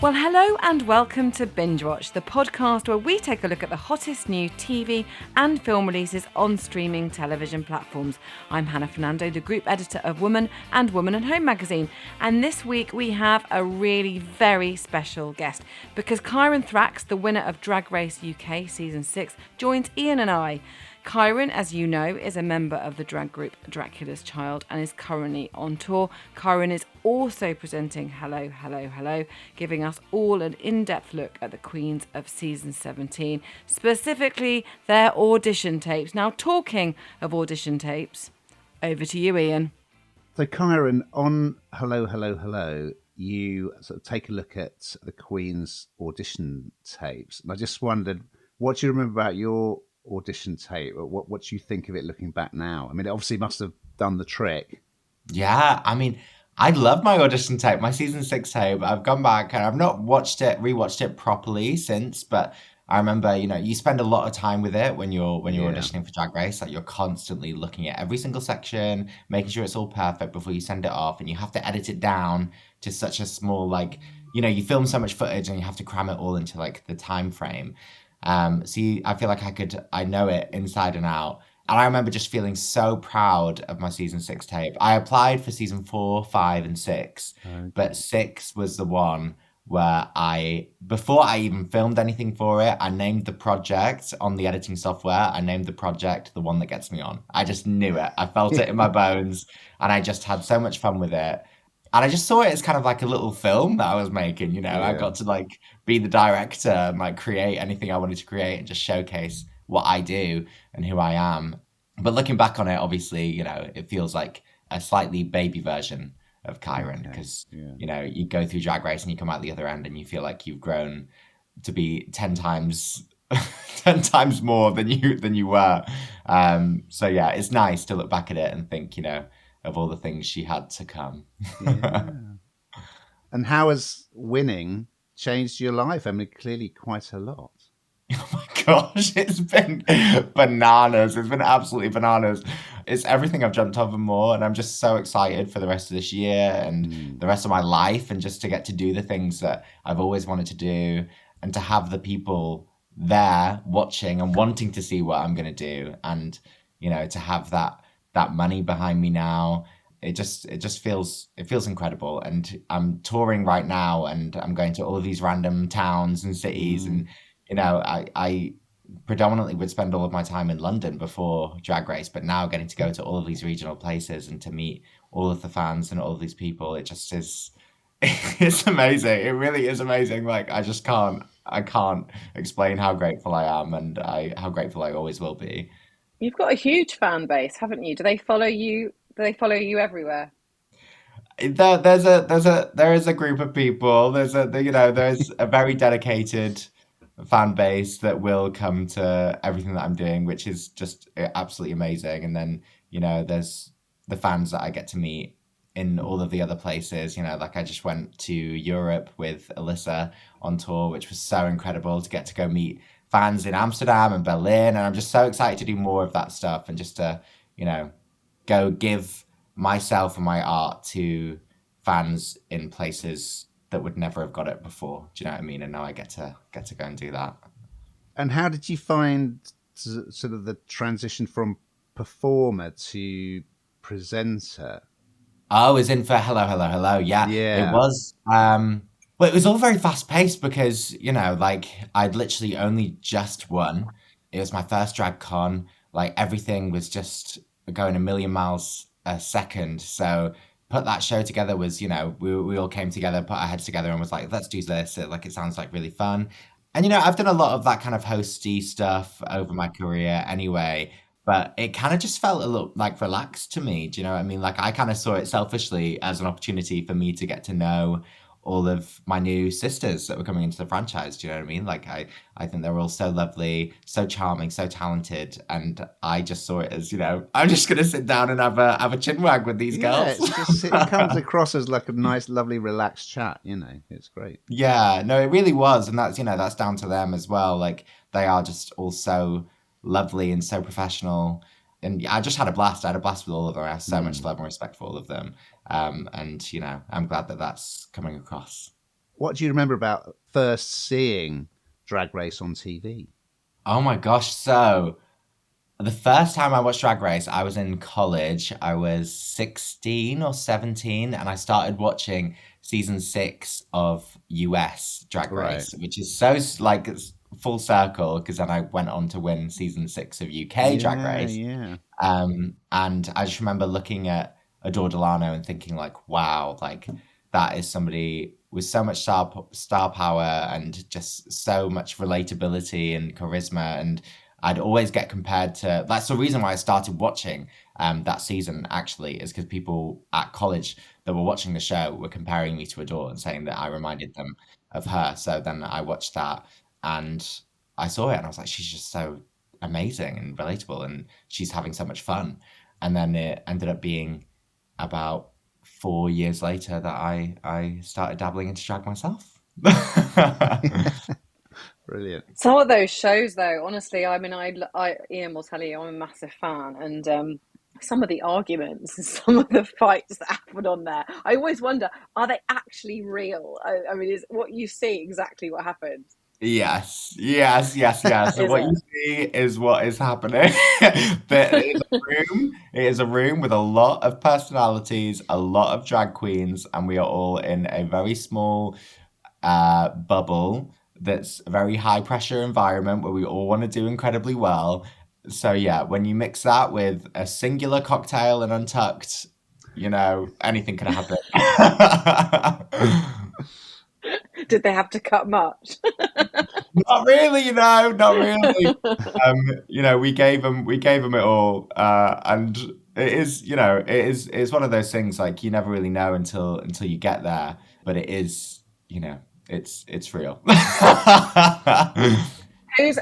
Well, hello and welcome to Bingewatch, the podcast where we take a look at the hottest new TV and film releases on streaming television platforms. I'm Hannah Fernando, the group editor of Woman and Woman and Home magazine. And this week we have a really very special guest because Kyran Thrax, the winner of Drag Race UK Season 6, joins Ian and I. Kyran, as you know, is a member of the drag group Dracula's Child and is currently on tour. Kyran is also presenting Hello, Hello, Hello, giving us all an in-depth look at the queens of season 17, specifically their audition tapes. Now, talking of audition tapes, over to you, Ian. So, Kyran, on Hello, Hello, Hello, you sort of take a look at the queens' audition tapes. And I just wondered, what do you remember about your audition tape? What do you think of it looking back now? I mean, it obviously must have done the trick. Yeah, I mean, I love my audition tape, my season 6 tape. I've gone back and I've not rewatched it properly since, but I remember, you spend a lot of time with it when you're auditioning for Drag Race. Like, you're constantly looking at every single section, making sure it's all perfect before you send it off, and you have to edit it down to such a small, you film so much footage and you have to cram it all into the time frame. I feel like I know it inside and out. And I remember just feeling so proud of my season 6 tape. I applied for season 4, 5, and 6, but 6 was the one where before I even filmed anything for it, I named the project on the editing software. I named the project The One That Gets Me On. I just knew it. I felt it in my bones, and I just had so much fun with it. And I just saw it as kind of like a little film that I was making, Yeah. I got to be the director and create anything I wanted to create and just showcase what I do and who I am. But looking back on it, obviously, it feels like a slightly baby version of Kyran because, you go through Drag Race and you come out the other end and you feel like you've grown to be 10 times 10 times more than you were. So yeah, it's nice to look back at it and think, of all the things she had to come. Yeah. And how has winning changed your life? I mean, clearly quite a lot. Oh my gosh, it's been bananas. It's been absolutely bananas. It's everything I've dreamt of and more. And I'm just so excited for the rest of this year and the rest of my life, and just to get to do the things that I've always wanted to do, and to have the people there watching and wanting to see what I'm going to do. And, to have that money behind me now, it just feels incredible. And I'm touring right now, and I'm going to all of these random towns and cities, and I predominantly would spend all of my time in London before Drag Race, but now getting to go to all of these regional places and to meet all of the fans and all of these people, it just is, it's amazing. It really is amazing. I can't explain how grateful I am, and how grateful I always will be. You've got a huge fan base, haven't you? Do they follow you? Do they follow you everywhere? There is a group of people. There's a very dedicated fan base that will come to everything that I'm doing, which is just absolutely amazing. And then, there's the fans that I get to meet in all of the other places. I just went to Europe with Alyssa on tour, which was so incredible to go meet fans in Amsterdam and Berlin. And I'm just so excited to do more of that stuff, and just to, go give myself and my art to fans in places that would never have got it before. Do you know what I mean? And now I get to go and do that. And how did you find sort of the transition from performer to presenter? I was in for Hello, Hello, Hello. Yeah. It was, well, it was all very fast paced because, I'd literally only just won. It was my first drag con. Everything was just going a million miles a second. So put that show together was, we all came together, put our heads together and was like, let's do this. It sounds like really fun. And, I've done a lot of that kind of hosty stuff over my career anyway, but it kind of just felt a little relaxed to me. Do you know what I mean? I kind of saw it selfishly as an opportunity for me to get to know all of my new sisters that were coming into the franchise. Do you know what I mean? I think they were all so lovely, so charming, so talented. And I just saw it as, I'm just going to sit down and have a chinwag with these girls. It comes across as a nice, lovely, relaxed chat, it's great. Yeah, no, it really was. And that's, that's down to them as well. They are just all so lovely and so professional. And I just had a blast. I had a blast with all of them. I have so much love and respect for all of them. And, I'm glad that that's coming across. what do you remember about first seeing Drag Race on TV? Oh my gosh. So the first time I watched Drag Race, I was in college. I was 16 or 17, and I started watching season 6 of US Drag Right. Race, which is so like it's full circle because then I went on to win season 6 of UK Drag Yeah, Race. yeah. And I just remember looking at Adore Delano and thinking like, wow, like that is somebody with so much star power and just so much relatability and charisma. And I'd always get compared to. That's the reason why I started watching that season. Actually, is because people at college that were watching the show were comparing me to Adore and saying that I reminded them of her. So then I watched that and I saw it and I was like, she's just so amazing and relatable and she's having so much fun. And then it ended up being about 4 years later that I started dabbling into drag myself. Brilliant. Some of those shows, though, honestly, I mean, Ian will tell you, I'm a massive fan, and some of the arguments and some of the fights that happen on there, I always wonder, are they actually real? I mean, is what you see exactly what happens? Yes, yes, yes, yes. So Is what you it? see is what is happening. There is a room. It is a room with a lot of personalities, a lot of drag queens, and we are all in a very small bubble that's a very high pressure environment where we all want to do incredibly well. So yeah, when you mix that with a singular cocktail and Untucked, anything can happen. Did they have to cut much? Not really, not really. We gave them it all, and it is, it's one of those things like you never really know until you get there, but it is, it's real.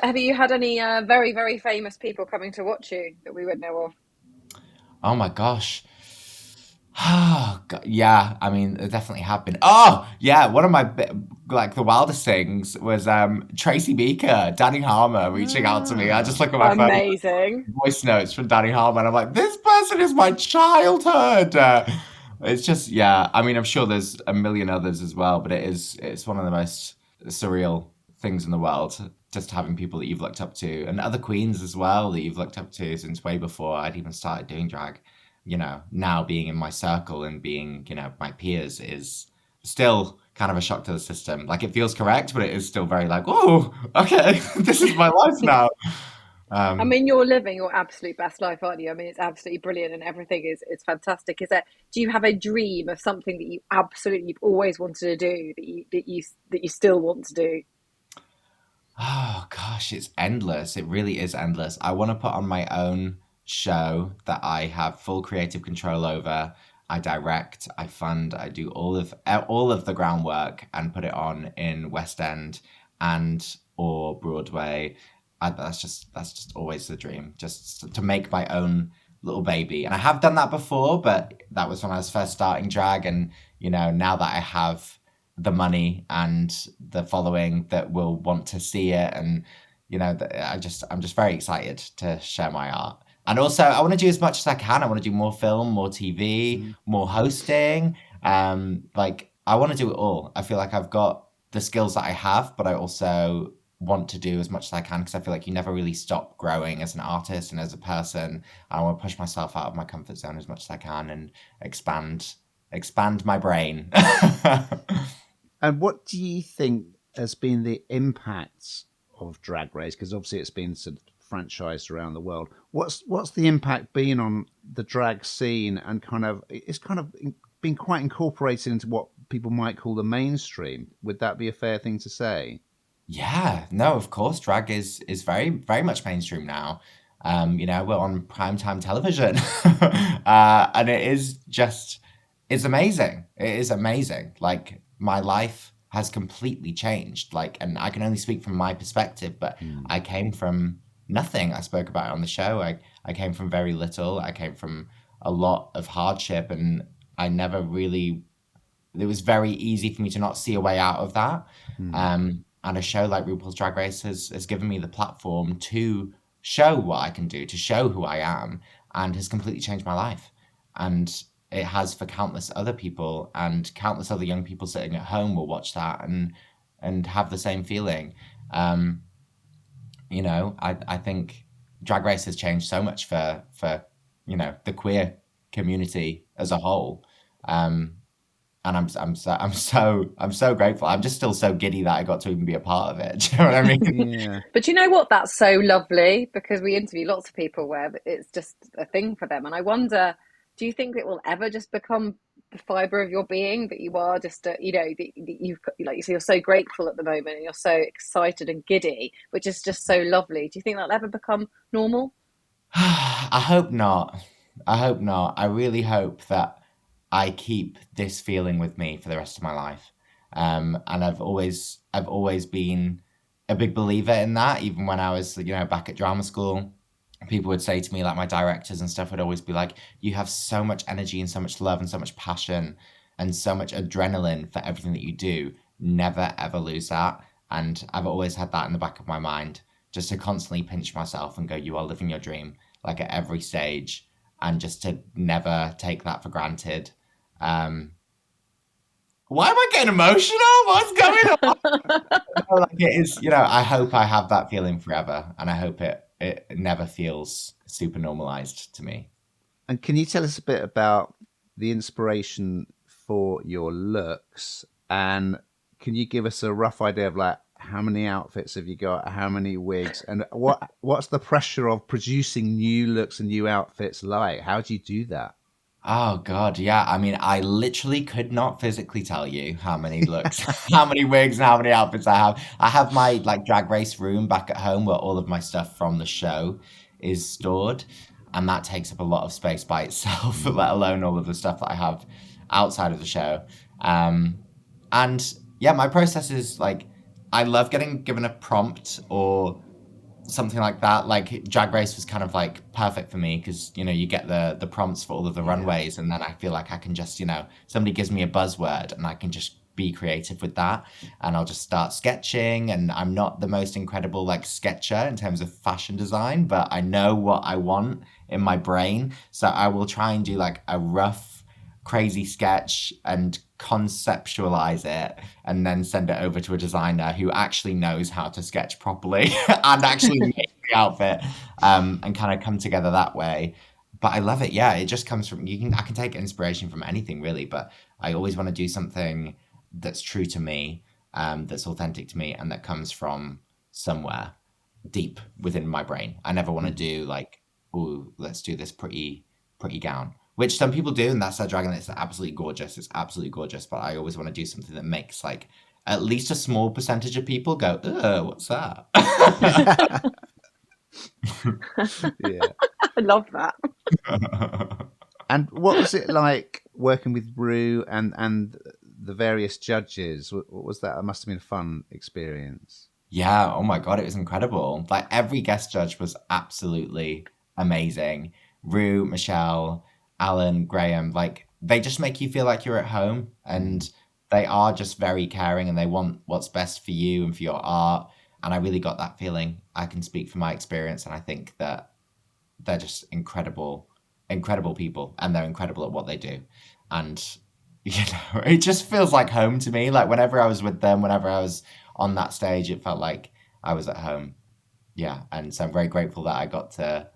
Have you had any very, very famous people coming to watch you that we would know of? Oh my gosh. Oh, God. Yeah, I mean, it definitely have been. Oh, yeah, one of my like the wildest things was Tracy Beaker, Danny Harmer reaching out to me. I just Ah, look at my phone, Amazing. voice notes from Danny Harmer, and I'm like, this person is my childhood. It's just, yeah. I mean, I'm sure there's a million others as well, but it's one of the most surreal things in the world. Just having people that you've looked up to and other queens as well that you've looked up to since way before I'd even started doing drag. Now being in my circle and being, my peers is still kind of a shock to the system. Like it feels correct, but it is still very like, oh, okay, this is my life now. I Um, mean, you're living your absolute best life, aren't you? I mean, it's absolutely brilliant, and everything is fantastic. Do you have a dream of something that you absolutely always wanted to do that you still want to do? Oh gosh, it's endless. It really is endless. I want to put on my own show that I have full creative control over. I direct, I fund, I do all of the groundwork and put it on in West End and or Broadway. That's just always the dream, just to make my own little baby. And I have done that before, but that was when I was first starting drag. And now that I have the money and the following that will want to see it and I'm just very excited to share my art. And also I want to do as much as I can. I want to do more film, more TV, mm. more hosting. Like I want to do it all. I feel like I've got the skills that I have, but I also want to do as much as I can because I feel like you never really stop growing as an artist and as a person. I want to push myself out of my comfort zone as much as I can and expand my brain. And what do you think has been the impact of Drag Race? Because obviously it's been sort of franchised around the world. What's the impact been on the drag scene and it's kind of been quite incorporated into what people might call the mainstream? Would that be a fair thing to say? Yeah, no, of course, drag is very, very much mainstream now. We're on primetime television, and it's amazing. It is amazing. Like my life has completely changed. Like, and I can only speak from my perspective, but Mm. I came from nothing. I spoke about it on the show. I came from very little. I came from a lot of hardship, and I never really. It was very easy for me to not see a way out of that. Mm. And a show like RuPaul's Drag Race has given me the platform to show what I can do, to show who I am, and has completely changed my life. And it has for countless other people, and countless other young people sitting at home will watch that and have the same feeling. I think Drag Race has changed so much for the queer community as a whole. And I'm so grateful. I'm just still so giddy that I got to even be a part of it. Do you know what I mean? Yeah. But you know what? That's so lovely, because we interview lots of people where it's just a thing for them. And I wonder, do you think it will ever just become the fibre of your being, that you are just, you've, like you say, you're so grateful at the moment and you're so excited and giddy, which is just so lovely. Do you think that'll ever become normal? I hope not. I hope not. I really hope that I keep this feeling with me for the rest of my life. And I've always been a big believer in that. Even when I was, back at drama school, people would say to me, like my directors and stuff would always be like, "You have so much energy and so much love and so much passion and so much adrenaline for everything that you do. Never ever lose that." And I've always had that in the back of my mind, just to constantly pinch myself and go, "You are living your dream," like at every stage, and just to never take that for granted. Um, why am I getting emotional? What's going on? No, like it is, I hope I have that feeling forever, and I hope it never feels super normalized to me. And can you tell us a bit about the inspiration for your looks? And can you give us a rough idea of like how many outfits have you got, how many wigs, and what's the pressure of producing new looks and new outfits like? How do you do that? Oh God, yeah. I mean, I literally could not physically tell you how many looks, how many wigs, and how many outfits I have. I have my like drag race room back at home where all of my stuff from the show is stored, and that takes up a lot of space by itself, let alone all of the stuff that I have outside of the show. Um, and yeah, my process is like I love getting given a prompt or something like that. Like Drag Race was kind of like perfect for me because you get the prompts for all of the Yeah. runways, and then I feel like I can just somebody gives me a buzzword and I can just be creative with that, and I'll just start sketching. And I'm not the most incredible like sketcher in terms of fashion design, but I know what I want in my brain, so I will try and do like a rough crazy sketch and conceptualize it and then send it over to a designer who actually knows how to sketch properly and actually make the outfit, and kind of come together that way. But I love it. Yeah, it just comes from I can take inspiration from anything really, but I always want to do something that's true to me, that's authentic to me, and that comes from somewhere deep within my brain. I never want to do like, "Oh, let's do this pretty gown," which some people do, and that's their dragon. It's absolutely gorgeous. It's absolutely gorgeous. But I always want to do something that makes like at least a small percentage of people go, "Ugh, what's that?" Yeah. I love that. And what was it like working with Rue and the various judges? What was that? It must have been a fun experience. Yeah, oh my God, it was incredible. Like every guest judge was absolutely amazing. Rue, Michelle, Alan, Graham, like they just make you feel like you're at home, and they are just very caring, and they want what's best for you and for your art. And I really got that feeling. I can speak from my experience, and I think that they're just incredible, incredible people, and they're incredible at what they do. And it just feels like home to me. Like whenever I was with them, whenever I was on that stage, it felt like I was at home. Yeah, and so I'm very grateful that I got to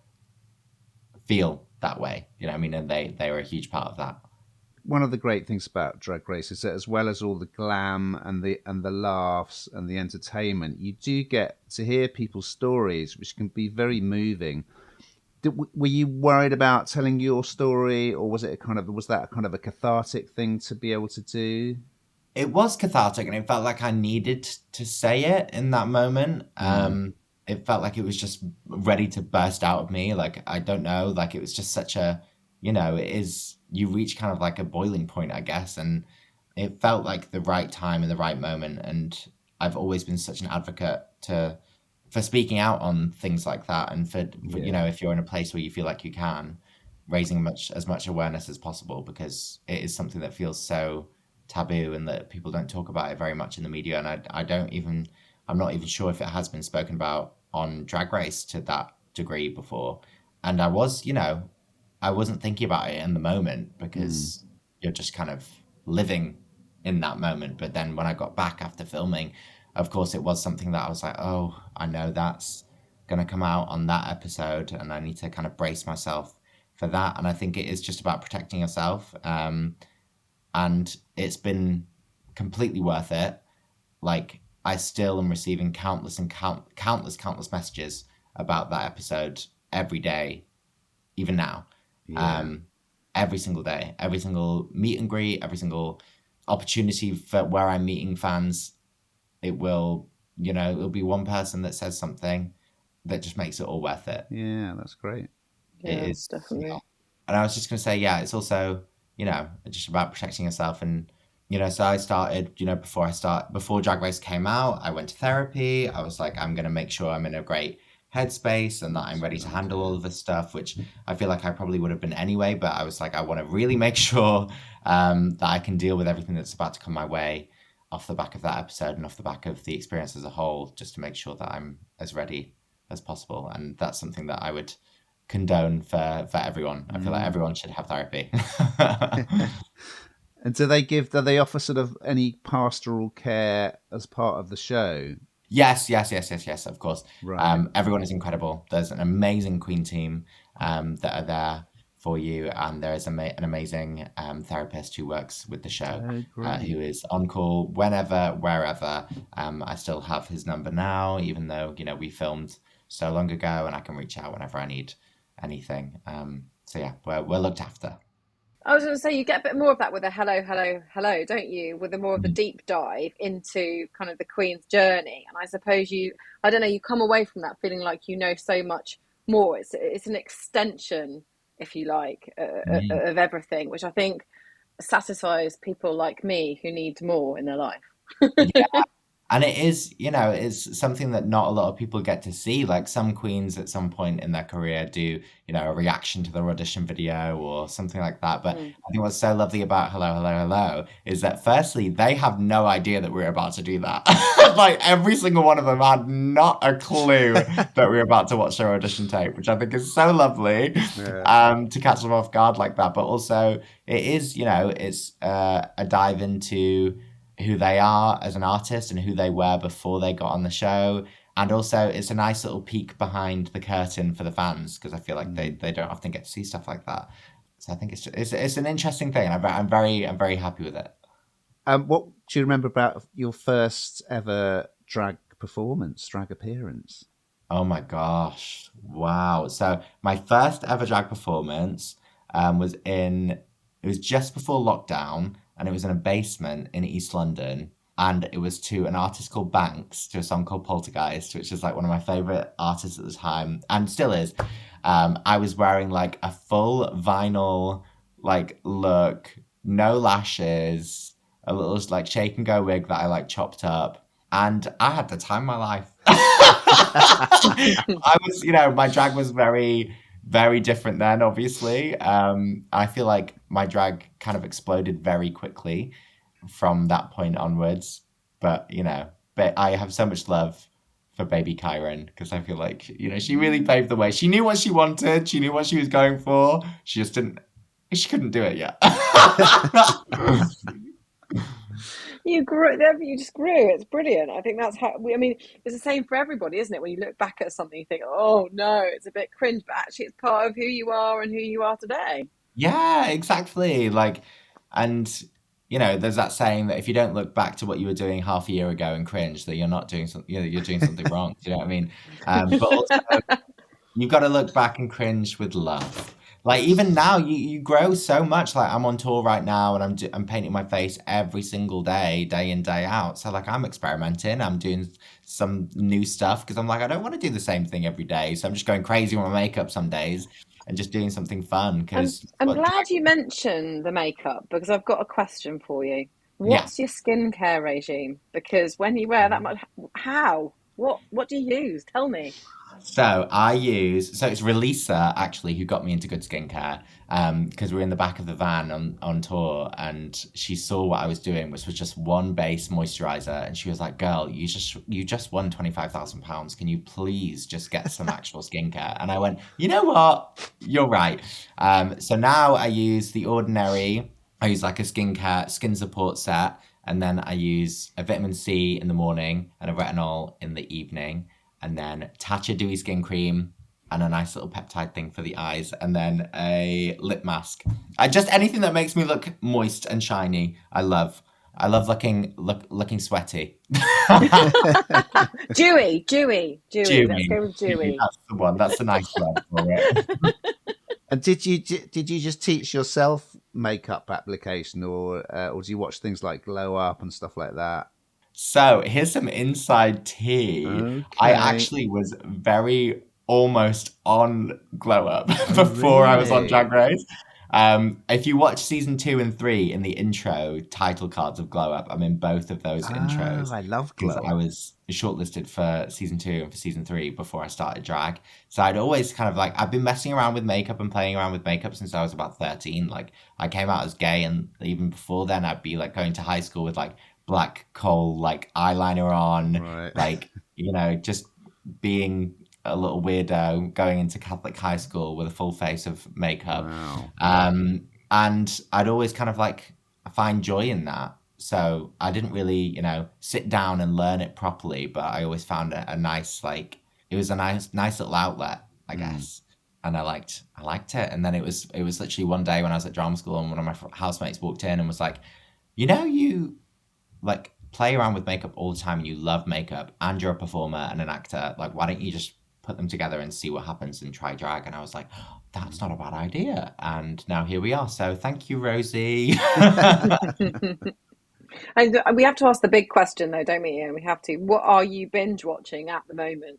feel that way. You know what I mean? And they were a huge part of that. One of the great things about Drag Race is that as well as all the glam and the laughs and the entertainment, you do get to hear people's stories, which can be very moving. Were you worried about telling your story, or was that kind of a cathartic thing to be able to do? It was cathartic, and it felt like I needed to say it in that moment. It felt like it was just ready to burst out of me. Like, I don't know, like it was just such a, it is, you reach kind of like a boiling point, I guess. And it felt like the right time and the right moment. And I've always been such an advocate for speaking out on things like that. And for if you're in a place where you feel like you can, raising as much awareness as possible, because it is something that feels so taboo and that people don't talk about it very much in the media. And I'm not even sure if it has been spoken about on Drag Race to that degree before. And I was I wasn't thinking about it in the moment because you're just kind of living in that moment. But then when I got back after filming, of course, it was something that I was like, oh, I know that's going to come out on that episode, and I need to kind of brace myself for that. And I think it is just about protecting yourself. And it's been completely worth it. Like, I still am receiving countless messages about that episode every day, even now. Every single day, every single meet and greet, every single opportunity for where I'm meeting fans, it'll be one person that says something that just makes it all worth it. Yeah, that's great. Yeah, It is definitely. And I was just going to say, yeah, it's also, just about protecting yourself. And, so I started, before Drag Race came out, I went to therapy. I was like, I'm going to make sure I'm in a great headspace and that I'm ready to handle all of this stuff, which I feel like I probably would have been anyway. But I was like, I want to really make sure that I can deal with everything that's about to come my way off the back of that episode and off the back of the experience as a whole, just to make sure that I'm as ready as possible. And that's something that I would condone for everyone. I feel like everyone should have therapy. And do they offer sort of any pastoral care as part of the show? Yes, of course. Right. Everyone is incredible. There's an amazing Queen team that are there for you, and there is an amazing therapist who works with the show, who is on call whenever, wherever. I still have his number now, even though we filmed so long ago, and I can reach out whenever I need anything. So yeah, we're looked after. I was going to say, you get a bit more of that with a hello, hello, hello, don't you? With a more of the deep dive into kind of the Queen's journey. And I suppose you come away from that feeling like you know so much more. It's an extension, if you like, of everything, which I think satisfies people like me who need more in their life. Yeah. And it is, it's something that not a lot of people get to see. Like, some queens at some point in their career do, a reaction to their audition video or something like that. But I think what's so lovely about Hello, Hello, Hello is that firstly, they have no idea that we're about to do that. Like, every single one of them had not a clue that we were about to watch their audition tape, which I think is so lovely to catch them off guard like that. But also, it is, it's a dive into who they are as an artist and who they were before they got on the show. And also, it's a nice little peek behind the curtain for the fans, because I feel like they don't often get to see stuff like that. So I think it's an interesting thing, and I'm very happy with it. What do you remember about your first ever drag appearance? Oh my gosh. Wow. So my first ever drag performance it was just before lockdown, and it was in a basement in East London. And it was to an artist called Banks, to a song called Poltergeist, which is like one of my favorite artists at the time, and still is. I was wearing like a full vinyl like look, no lashes, a little like shake and go wig that I like chopped up, and I had the time of my life. I was, my drag was very, very different then, obviously. I feel like my drag kind of exploded very quickly from that point onwards. But, but I have so much love for baby Kyran, because I feel like, she really paved the way. She knew what she wanted. She knew what she was going for. She just couldn't do it yet. You just grew. It's brilliant. I think that's how it's the same for everybody, isn't it? When you look back at something, you think, oh no, it's a bit cringe, but actually it's part of who you are and who you are today. Yeah, exactly. Like, and there's that saying that if you don't look back to what you were doing half a year ago and cringe, that you're not doing something, you're doing something wrong. Do you know what I mean? But also, you've got to look back and cringe with love. Like, even now, you grow so much. Like, I'm on tour right now, and I'm painting my face every single day, day in, day out. So, like, I'm experimenting. I'm doing some new stuff, because I'm like, I don't want to do the same thing every day. So I'm just going crazy with my makeup some days and just doing something fun. Because I'm glad you mentioned the makeup, because I've got a question for you. What's your skincare regime? Because when you wear that much, how? What do you use? Tell me. So it's Relisa actually who got me into good skincare, because we were in the back of the van on tour, and she saw what I was doing, which was just one base moisturizer, and she was like, "Girl, you just won £25,000. Can you please just get some actual skincare?" And I went, "You know what? You're right." So now I use The Ordinary. I use like a skin support set, and then I use a vitamin C in the morning and a retinol in the evening, and then Tatcha Dewy Skin Cream and a nice little peptide thing for the eyes, and then a lip mask. I just anything that makes me look moist and shiny. I love looking sweaty. Dewy. Dewy. Let's go with dewy. That's the one. That's a nice word for it. And did you just teach yourself makeup application, or do you watch things like Glow Up and stuff like that? So here's some inside tea. Okay. I actually was very almost on Glow Up before I was on really? Drag Race. If you watch season 2 and 3 in the intro title cards of Glow Up, I'm in both of those intros. I love Because Glow I Up. was shortlisted for season 2 and for season 3 before I started drag. So I'd always kind of like, I've been messing around with makeup and playing around with makeup since I was about 13. Like, I came out as gay, and even before then, I'd be like going to high school with like black coal like eyeliner on, Right. like, you know, just being a little weirdo going into Catholic high school with a full face of makeup. Wow. And I'd always kind of like find joy in that. So I didn't really, you know, sit down and learn it properly, but I always found a nice, like, it was a nice little outlet, I guess. And I liked it. And then it was literally one day when I was at drama school, and one of my housemates walked in and was like, "You know, you like play around with makeup all the time, and you love makeup, and you're a performer and an actor. Like, why don't you just put them together and see what happens and try drag?" And I was like, "That's not a bad idea." And now here we are. So thank you, Rosie. And we have to ask the big question, though, don't we, Ian? We have to. What are you binge watching at the moment?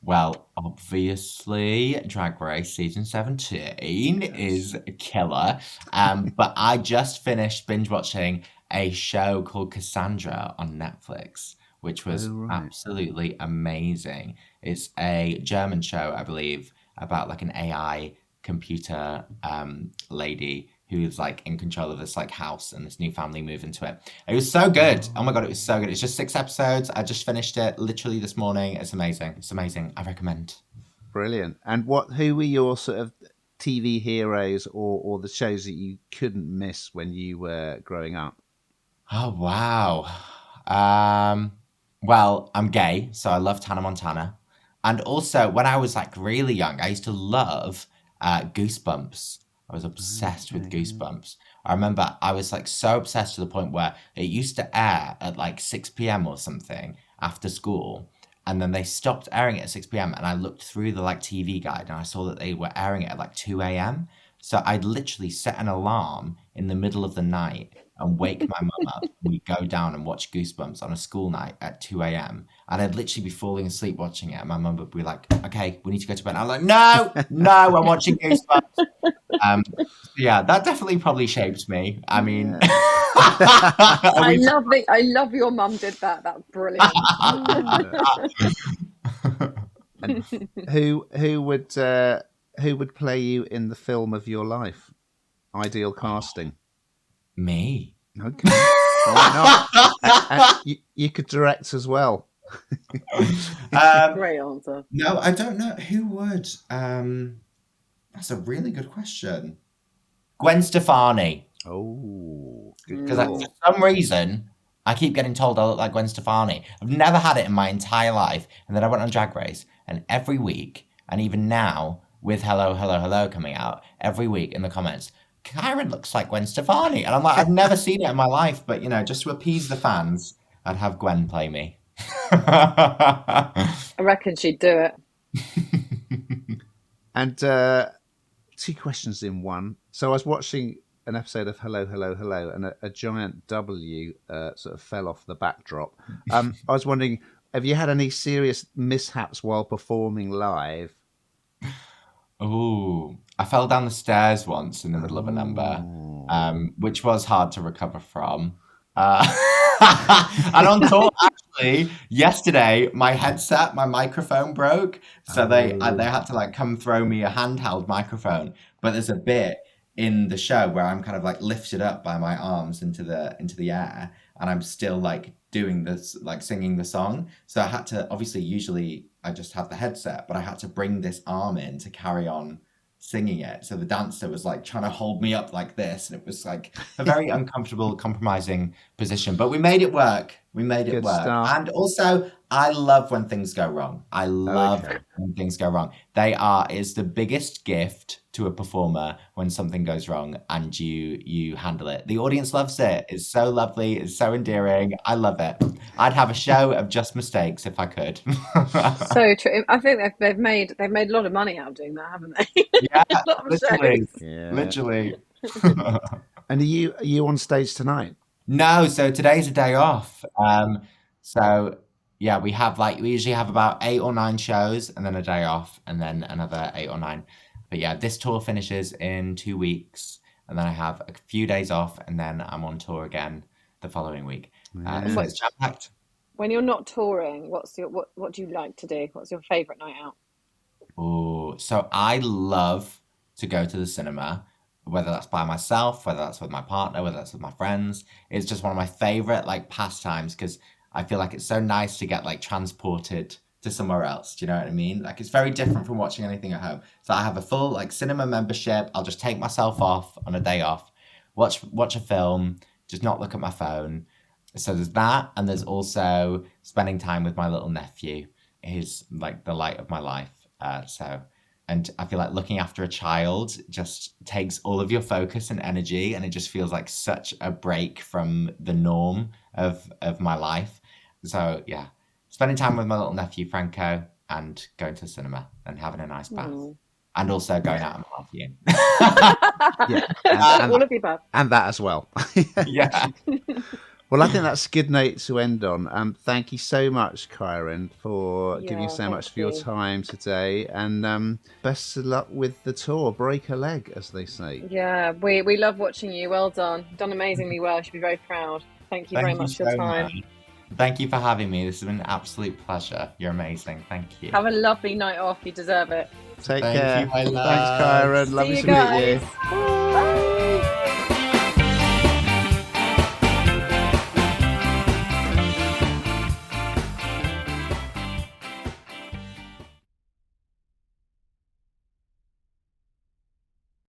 Well, obviously, Drag Race season 17 is a killer. But I just finished binge watching a show called Cassandra on Netflix, which was absolutely amazing. It's a German show, I believe, about like an AI computer lady who's like in control of this like house, and this new family move into it. It was so good. Oh my God, it was so good. It's just 6 episodes. I just finished it literally this morning. It's amazing. It's amazing. I recommend. Brilliant. And who were your sort of TV heroes, or the shows that you couldn't miss when you were growing up? Oh, wow. Well, I'm gay, so I loved Hannah Montana. And also, when I was like really young, I used to love Goosebumps. I was obsessed with Goosebumps. I remember I was like so obsessed to the point where it used to air at like 6 p.m. or something after school. And then they stopped airing it at 6 p.m. And I looked through the like TV guide, and I saw that they were airing it at like 2 a.m. So I'd literally set an alarm in the middle of the night and wake my mum up. We'd go down and watch Goosebumps on a school night at 2 a.m. And I'd literally be falling asleep watching it. And my mum would be like, "Okay, we need to go to bed." And I'm like, no, I'm watching Goosebumps. Yeah, that definitely probably shaped me. I mean, I love your mum did that. That's brilliant. And who would play you in the film of your life? Ideal casting. Me. Okay. Why not? And you could direct as well. Great answer. No, I don't know who would. That's a really good question. Gwen Stefani. Oh, good Because call. for some reason, I keep getting told I look like Gwen Stefani. I've never had it in my entire life. And then I went on Drag Race, and every week, and even now, with Hello, Hello, Hello coming out, every week in the comments, Kyran looks like Gwen Stefani. And I'm like, I've never seen it in my life. But, you know, just to appease the fans, I'd have Gwen play me. I reckon she'd do it. And 2 questions in one. So I was watching an episode of Hello, Hello, Hello, and a giant W sort of fell off the backdrop. I was wondering, have you had any serious mishaps while performing live? Ooh, I fell down the stairs once in the middle of a number, which was hard to recover from. And on tour, actually, yesterday, my headset, my microphone broke. So they had to like come throw me a handheld microphone. But there's a bit in the show where I'm kind of like lifted up by my arms into the air, and I'm still like doing this, like singing the song. So I had to, obviously, usually I just have the headset, but I had to bring this arm in to carry on singing it. So the dancer was like trying to hold me up like this, and it was like a very uncomfortable, compromising position. But we made it work. We made it Good work. stuff. And also, I love when things go wrong. I love when things go wrong. It's the biggest gift to a performer when something goes wrong and you handle it. The audience loves it. It's so lovely. It's so endearing. I love it. I'd have a show of just mistakes if I could. So true. I think they've made a lot of money out of doing that, haven't they? Yeah, A lot of literally. shows. Yeah. Literally. And are you on stage tonight? No, so today's a day off. So yeah, we usually have about 8 or 9 shows and then a day off and then another 8 or 9. But yeah, this tour finishes in 2 weeks and then I have a few days off and then I'm on tour again the following week. So it's jam-packed. When you're not touring, what do you like to do? What's your favourite night out? Oh, so I love to go to the cinema, whether that's by myself, whether that's with my partner, whether that's with my friends. It's just one of my favorite like pastimes because I feel like it's so nice to get like transported to somewhere else. Do you know what I mean? Like it's very different from watching anything at home. So I have a full like cinema membership. I'll just take myself off on a day off, watch a film, just not look at my phone. So there's that, and there's also spending time with my little nephew. He's like the light of my life. And I feel like looking after a child just takes all of your focus and energy, and it just feels like such a break from the norm of my life. So yeah, spending time with my little nephew Franco and going to the cinema and having a nice bath. And also going out and partying. Yeah, all of the above. and that as well. Yeah. Well, I think that's a good note to end on. Thank you so much, Kyran, for giving so much for your time today. And best of luck with the tour. Break a leg, as they say. Yeah, we love watching you. Well done. You've done amazingly well. You should be very proud. Thank you very much for your time. Much. Thank you for having me. This has been an absolute pleasure. You're amazing. Thank you. Have a lovely night off. You deserve it. Take Thank care. you, my love. Thanks, Kyran. Lovely to meet you. Bye.